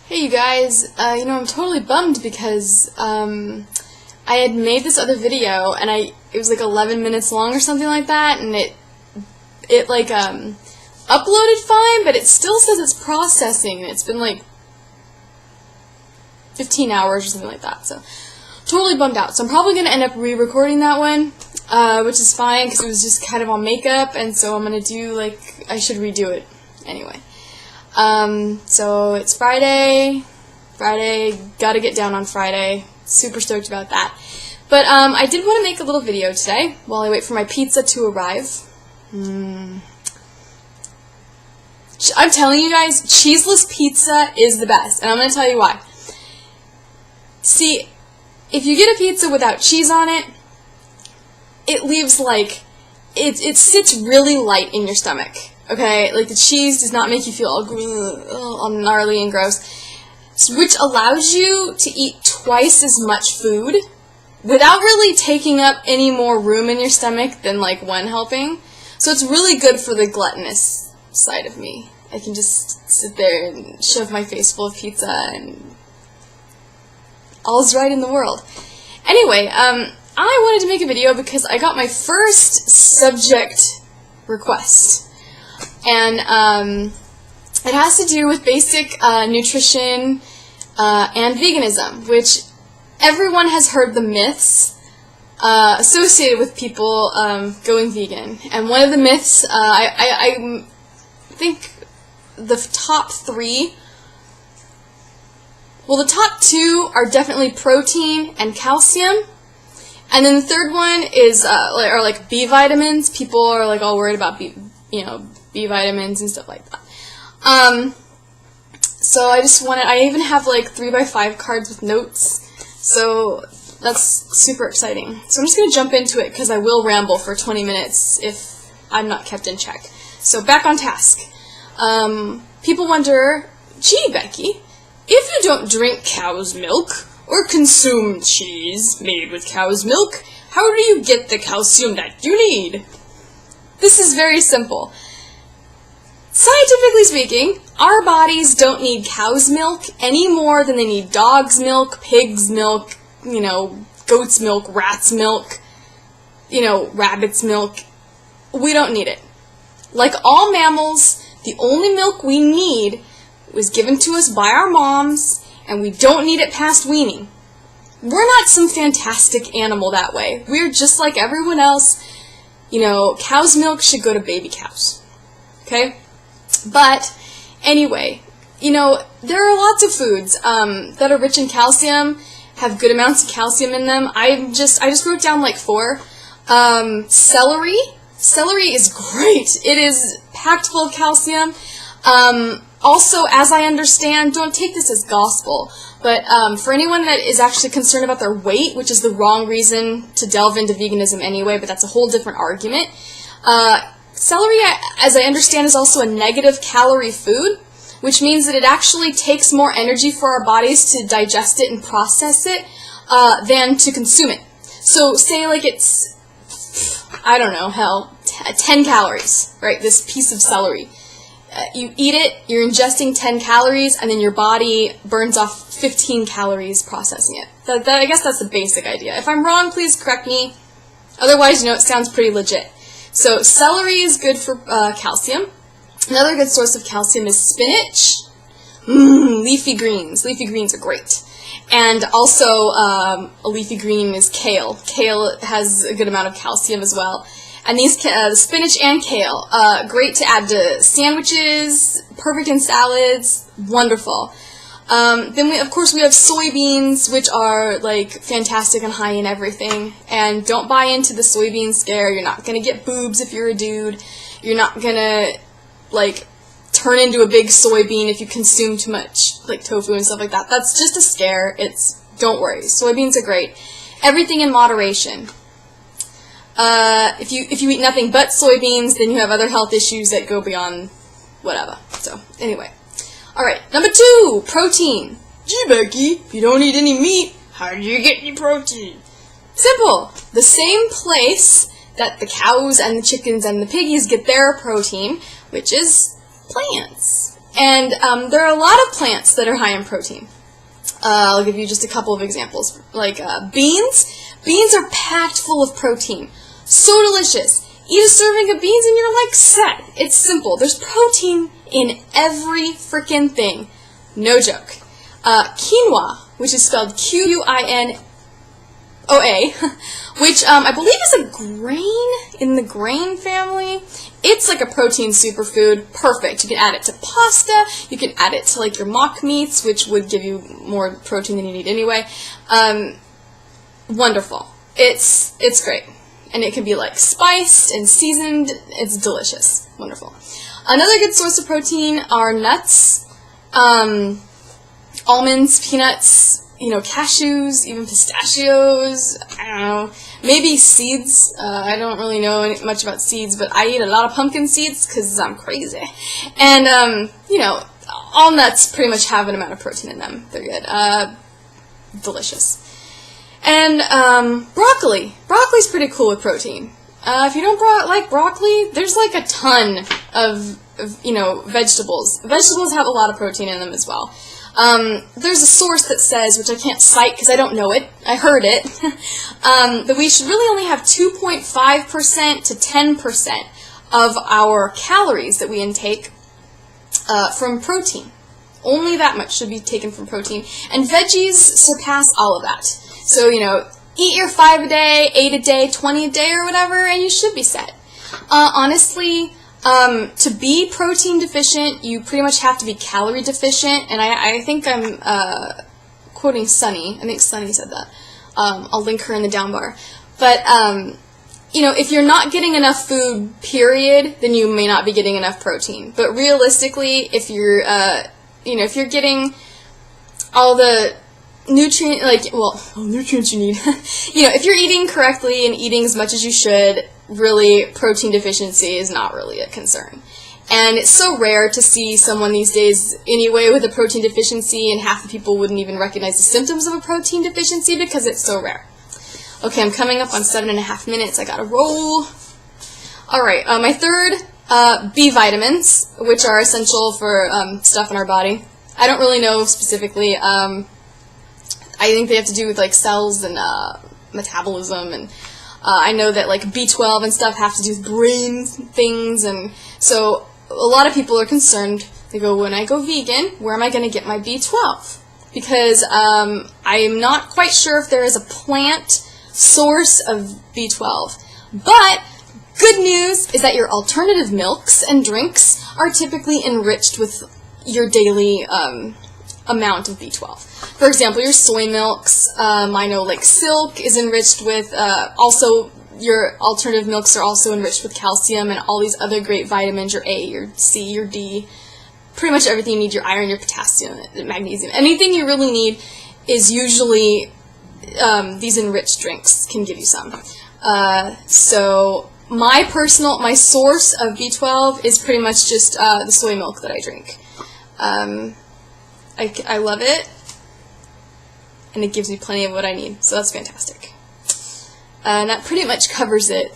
Hey you guys, I'm totally bummed because I had made this other video and it was like 11 minutes long or something like that, and it uploaded fine, but it still says it's processing, and it's been like 15 hours or something like that, so totally bummed out. So I'm probably going to end up re-recording that one, which is fine because it was just kind of on makeup, and so I'm going to do, I should redo it anyway. So it's Friday, gotta get down on Friday, super stoked about that. But, I did want to make a little video today, while I wait for my pizza to arrive. I'm telling you guys, cheeseless pizza is the best, and I'm gonna tell you why. See, if you get a pizza without cheese on it, it leaves, it sits really light in your stomach. Okay, the cheese does not make you feel all gnarly and gross, which allows you to eat twice as much food without really taking up any more room in your stomach than one helping. So it's really good for the gluttonous side of me. I can just sit there and shove my face full of pizza and all's right in the world. Anyway, I wanted to make a video because I got my first subject request. And it has to do with basic nutrition and veganism, which everyone has heard the myths associated with people going vegan. And one of the myths, I think the top three, well, the top two are definitely protein and calcium. And then the third one is are B vitamins. People are all worried about B vitamins and stuff like that. So I even have 3x5 cards with notes, so that's super exciting. So I'm just going to jump into it because I will ramble for 20 minutes if I'm not kept in check. So back on task. People wonder, gee Becky, if you don't drink cow's milk or consume cheese made with cow's milk, how do you get the calcium that you need? This is very simple. Scientifically speaking, our bodies don't need cow's milk any more than they need dog's milk, pig's milk, goat's milk, rat's milk, rabbit's milk. We don't need it. Like all mammals, the only milk we need was given to us by our moms, and we don't need it past weaning. We're not some fantastic animal that way. We're just like everyone else. Cow's milk should go to baby cows. Okay? But, anyway, there are lots of foods that are rich in calcium, have good amounts of calcium in them. I just wrote down 4. Celery. Celery is great. It is packed full of calcium. Also, as I understand, don't take this as gospel, but for anyone that is actually concerned about their weight, which is the wrong reason to delve into veganism anyway, but that's a whole different argument, celery, as I understand, is also a negative calorie food, which means that it actually takes more energy for our bodies to digest it and process it than to consume it. So say it's, I don't know, 10 calories, right, this piece of celery. You eat it, you're ingesting 10 calories, and then your body burns off 15 calories processing it. I guess that's the basic idea. If I'm wrong, please correct me. Otherwise, it sounds pretty legit. So celery is good for calcium. Another good source of calcium is spinach. Leafy greens. Leafy greens are great. And also a leafy green is kale. Kale has a good amount of calcium as well. And these spinach and kale, great to add to sandwiches, perfect in salads, wonderful. Then we have soybeans, which are fantastic and high in everything. And don't buy into the soybean scare. You're not gonna get boobs if you're a dude. You're not gonna turn into a big soybean if you consume too much tofu and stuff like that. That's just a scare. Don't worry. Soybeans are great. Everything in moderation. If you eat nothing but soybeans, then you have other health issues that go beyond whatever. So anyway. Alright, number 2, protein. Gee, Becky, if you don't eat any meat, how do you get any protein? Simple. The same place that the cows and the chickens and the piggies get their protein, which is plants. And there are a lot of plants that are high in protein. I'll give you just a couple of examples. Like beans. Beans are packed full of protein. So delicious. Eat a serving of beans and you're like set. It's simple. There's protein in every freaking thing. No joke. Quinoa, which is spelled Quinoa, which I believe is a grain in the grain family. It's like a protein superfood. Perfect. You can add it to pasta. You can add it to like your mock meats, which would give you more protein than you need anyway. Wonderful. It's great. And it can be like spiced and seasoned. It's delicious. Wonderful. Another good source of protein are nuts, almonds, peanuts, cashews, even pistachios, I don't know, maybe seeds. I don't really know much about seeds, but I eat a lot of pumpkin seeds because I'm crazy. And, all nuts pretty much have an amount of protein in them. They're good. Delicious. And broccoli. Broccoli's pretty cool with protein. If you don't like broccoli, there's like a ton of vegetables. Vegetables have a lot of protein in them as well. There's a source that says, which I can't cite because I don't know it, I heard it, that we should really only have 2.5% to 10% of our calories that we intake from protein. Only that much should be taken from protein. And veggies surpass all of that. So, eat your 5 a day, 8 a day, 20 a day or whatever, and you should be set. Honestly, to be protein deficient, you pretty much have to be calorie deficient, and I think I'm quoting Sunny. I think Sunny said that. I'll link her in the down bar. But, if you're not getting enough food, period, then you may not be getting enough protein. But realistically, if you're, if you're getting all the nutrients you need, if you're eating correctly and eating as much as you should, really, protein deficiency is not really a concern. And it's so rare to see someone these days anyway with a protein deficiency, and half the people wouldn't even recognize the symptoms of a protein deficiency because it's so rare. Okay, I'm coming up on 7.5 minutes. I gotta roll. Alright, my third, B vitamins, which are essential for stuff in our body. I don't really know specifically. I think they have to do with like cells and metabolism, and I know that like B12 and stuff have to do with brain things, and so a lot of people are concerned. They go, when I go vegan, where am I going to get my B12? Because I'm not quite sure if there is a plant source of B12. But good news is that your alternative milks and drinks are typically enriched with your daily amount of B12. For example, your soy milks, I know like Silk is enriched with, also your alternative milks are also enriched with calcium and all these other great vitamins, your A, your C, your D, pretty much everything you need, your iron, your potassium, magnesium. Anything you really need is usually, these enriched drinks can give you some. So my source of B12 is pretty much just the soy milk that I drink. I love it, and it gives me plenty of what I need, so that's fantastic. And that pretty much covers it.